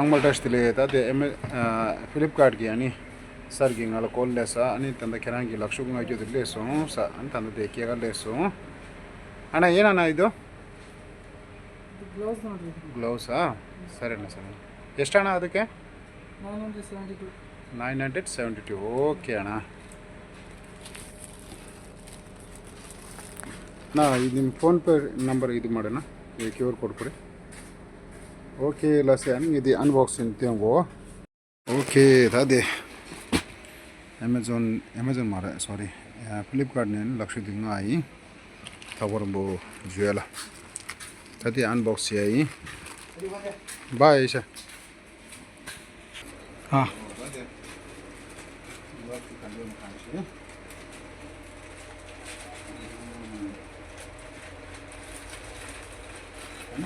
Angmal test le ta de Flipkart ki ani sar gi ngal call le sa ani tanda kerang gi lakshu ngai ju le so sa an tanda de ke ga le so ana ಏನಣ್ಣ ಇದು gloves ನೋಡಿ ಗ್ಲೌಸಾ ಸರಿನಾ ಸರಿ ಎಷ್ಟಣ್ಣ ಅದಕ್ಕೆ 972 972 okay ಅಣ್ಣ ನಾ ಇದು ನಿಮ್ಮ ಫೋನ್ ಪೇ ನಂಬರ್ ಇದು ಮಾಡೋಣ ಈ ಕ್ಯೂ ಆರ್ ಕೋಡ್ ಕೊಡಿ ಓಕೆ ಲಸನ್ ಇದು ಅನ್ಬಾಕ್ಸಿಂಗ್ ತಿಂಗೋ ಓಕೆ ಅದೇ Amazon ಮಾರ ಸಾರಿ ಫ್ಲಿಪ್ಕಾರ್ಟ್ ನೇನು ಲಕ್ಷ ದಿಂಗ ಆಯಿ ತಗೊರಂಬು ಜುಯಲ ಅದೇ ಅನ್ಬಾಕ್ಸ್ ಆಯಿ ಬಾಯ್ ಸರ್ ಹಾಂ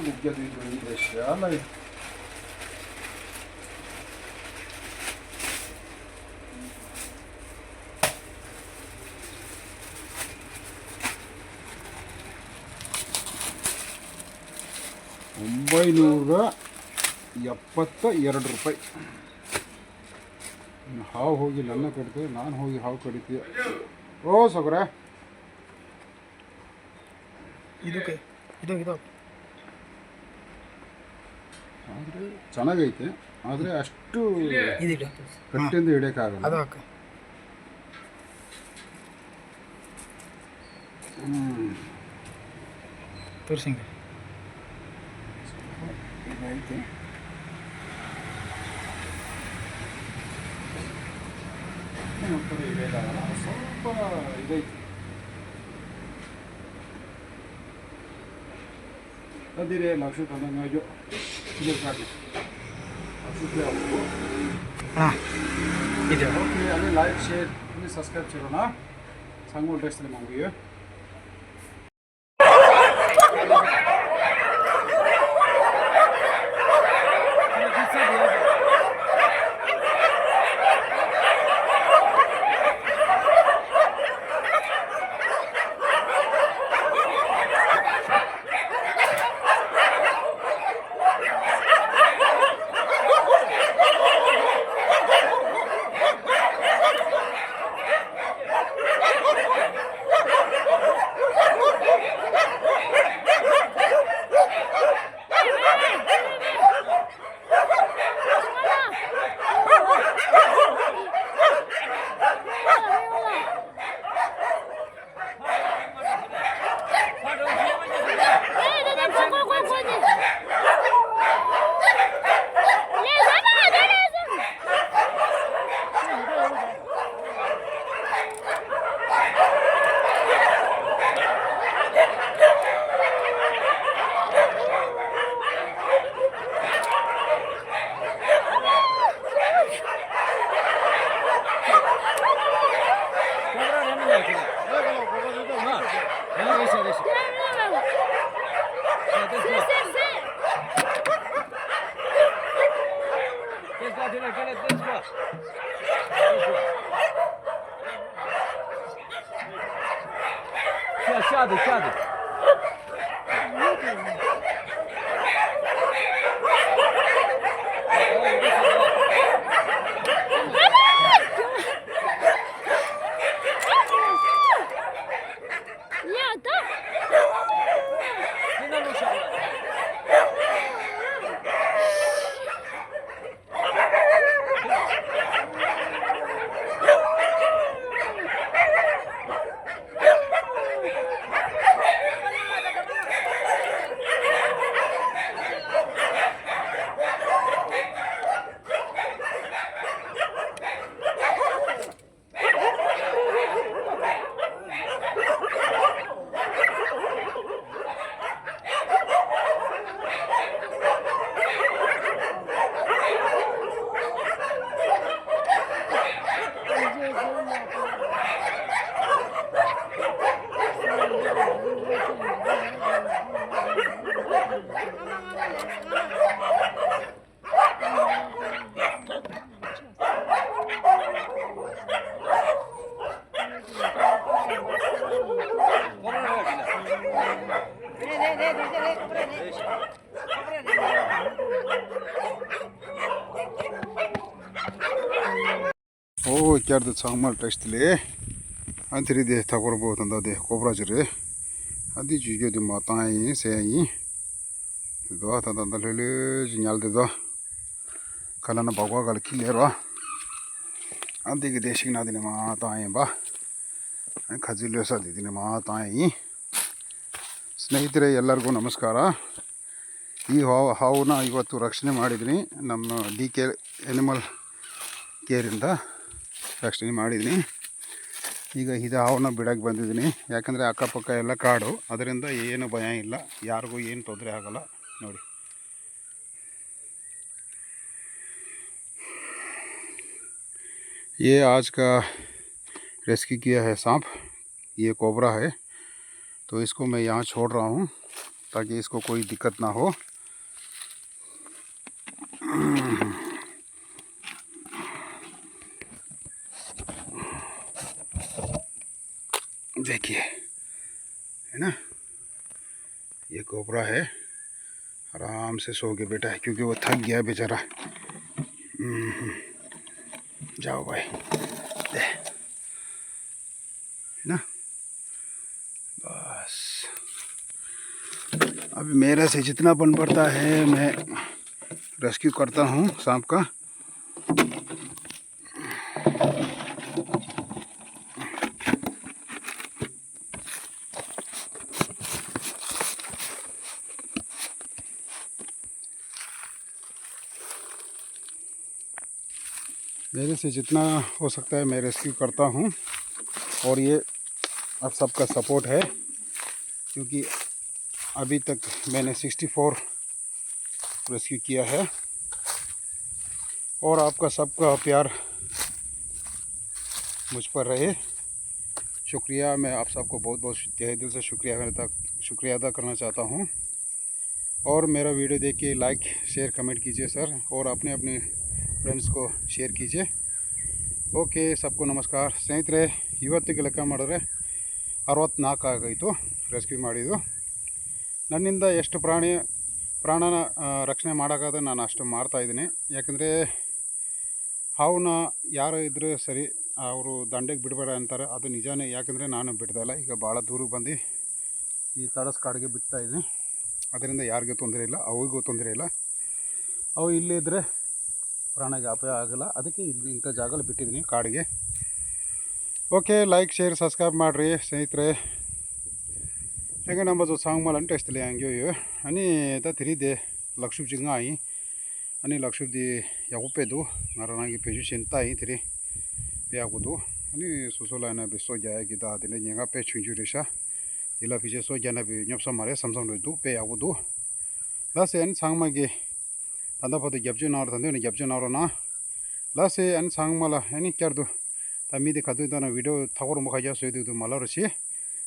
ಮುಗ್ಯದು ಇದೆ ಶಾಲ 972 ರೂಪಾಯಿ ಹಾವು ಹೋಗಿ ನನ್ನ ಕಡಿತೀವಿ ನಾನು ಹೋಗಿ ಹಾವು ಕಡಿತೀವಿ ಓ ಸೊಗ್ರ ಇದಕ್ಕೆ ಇದು ಆದರೆ ಚೆನ್ನಾಗೈತೆ ಆದರೆ ಅಷ್ಟು ಕಟ್ಟಿಂದ ಹಿಡಿಯೋಕ್ಕಾಗಲ್ಲ ತೋರಿಸಿಂಗ ಇದೈತೆ ಸ್ವಲ್ಪ ಇದೈತೆ ಅದಿರೇ ಲಕ್ಷ ತಂದಂಗಾಜು ಇದು ಸಾಕು ಹಾಂ ಇದು ओके अभी लाइक शेयर सब्सक्राइब करो ना सांगोल टेस्ट ले मांगिए Сяду. क्यार सांगमाल टेस्टले अंतरी दे ठाकुर बहुत अंदा दे कोबरा जरे आदि जुगे दे माताएं से आई दो आता अंदा ले जिन्याल दे दो कलाना बागवा गल किलेरो आदि के देशिक ना दिने माताएं बा खजिलो सा दिने माताएं ಸ್ನೇಹಿತರೆ ಎಲ್ಲರಿಗೂ ನಮಸ್ಕಾರ ಈ ಹಾವನ್ನ ಇವತ್ತು ರಕ್ಷಣೆ ಮಾಡಿದ್ದೀನಿ ನಮ್ಮ DK ಅನಿಮಲ್ ಕೇರ್ ಇಂದ ರಕ್ಷಣೆ ಮಾಡಿದ್ದೀನಿ ಈಗ ಇದು ಹಾವನ್ನ ಬಿಡಕ್ಕೆ ಬಂದಿದ್ದೀನಿ ಯಾಕಂದ್ರೆ ಅಕ್ಕಪಕ್ಕ ಎಲ್ಲ ಕಾಡು ಅದರಿಂದ ಏನು ಭಯ ಇಲ್ಲ ಯಾರಿಗೂ ಏನು ತೊಂದರೆ ಆಗಲ್ಲ ನೋಡಿ ये आज का रेस्क्यू किया है सांप ये कोबरा है तो इसको मैं यहाँ छोड़ रहा हूँ ताकि इसको कोई दिक्कत ना हो देखिए है ना ये कोबरा है आराम से सो के बैठा है क्योंकि वो थक गया बेचारा जाओ भाई है ना बस अभी मेरे से जितना बन पड़ता है मैं रेस्क्यू करता हूँ सांप का मेरे से जितना हो सकता है मैं रेस्क्यू करता हूँ और ये आप सबका सपोर्ट है क्योंकि अभी तक मैंने 64 रेस्क्यू किया है और आपका सबका प्यार मुझ पर रहे शुक्रिया मैं आप सबको बहुत बहुत तहे दिल से शुक्रिया अदा करना चाहता हूँ और मेरा वीडियो देख के लाइक शेयर कमेंट कीजिए सर और अपने अपने फ्रेंड्स को शेयर कीजिए ओके सबको नमस्कार स्ನೇಹಿತರೆ ಇವತ್ತಿಗೆ ಲೆಕ್ಕ ಮಾಡಿದ್ರೆ 64 ಆಗೋಯಿತು ರೆಸ್ಕ್ಯೂ ಮಾಡಿದ್ದು ನನ್ನಿಂದ ಎಷ್ಟು ಪ್ರಾಣನ ರಕ್ಷಣೆ ಮಾಡೋಕ್ಕಾದ್ರೆ ನಾನು ಅಷ್ಟು ಮಾಡ್ತಾಯಿದ್ದೀನಿ ಯಾಕಂದರೆ ಹಾವನ್ನ ಯಾರು ಇದ್ದರೂ ಸರಿ ಅವರು ದಂಡೆಗೆ ಬಿಡಬೇಡ ಅಂತಾರೆ ಅದು ನಿಜಾನೇ ಯಾಕಂದರೆ ನಾನು ಬಿಡ್ತಾಯಿಲ್ಲ ಈಗ ಭಾಳ ದೂರಕ್ಕೆ ಬಂದು ಈ ತಡಸ್ ಕಾಡಿಗೆ ಬಿಡ್ತಾಯಿದ್ದೀನಿ ಅದರಿಂದ ಯಾರಿಗೂ ತೊಂದರೆ ಇಲ್ಲ ಅವಿಗೂ ತೊಂದರೆ ಇಲ್ಲ ಅವು ಇಲ್ಲೇ ಇದ್ದರೆ ಪ್ರಾಣಿಗೆ ಅಪಾಯ ಆಗಲ್ಲ ಅದಕ್ಕೆ ಇಲ್ಲಿ ಇಂಥ ಜಾಗದಲ್ಲಿ ಬಿಟ್ಟಿದ್ದೀನಿ ಕಾಡಿಗೆ ಓಕೆ ಲೈಕ್ ಶೇರ್ ಸಬ್ಸ್ಕ್ರೈಬ್ ಮಾಡಿರಿ ಸ್ನೇಹಿತರೆ Dengan nama tu sang malan test le ang yo ani ta thiri de lakshub jinga ai ani lakshub di yakupe du narana gi peju chinta ai thiri pe akudu ani susola na be so jaya gi da de ne nga pe chunju resha dila pije so jana be nyapsa mare samsam du pe akudu la se an sang ma gi tanda photo gyapju nar tande ne gyapju nar na la se an sang mala ani kyardu ta mi de khadu da na video thagor mo khaja so du malarashi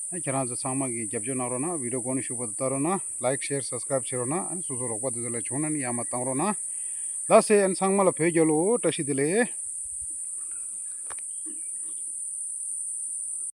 केराज सामागी जब्जो नारोना video कोनी शुभ तारोना like share subscribe शेरोना अन सुसुर ओपा दिले छोनन या मत तारोना लासे अन सांगमाला फेजलो टशी दिले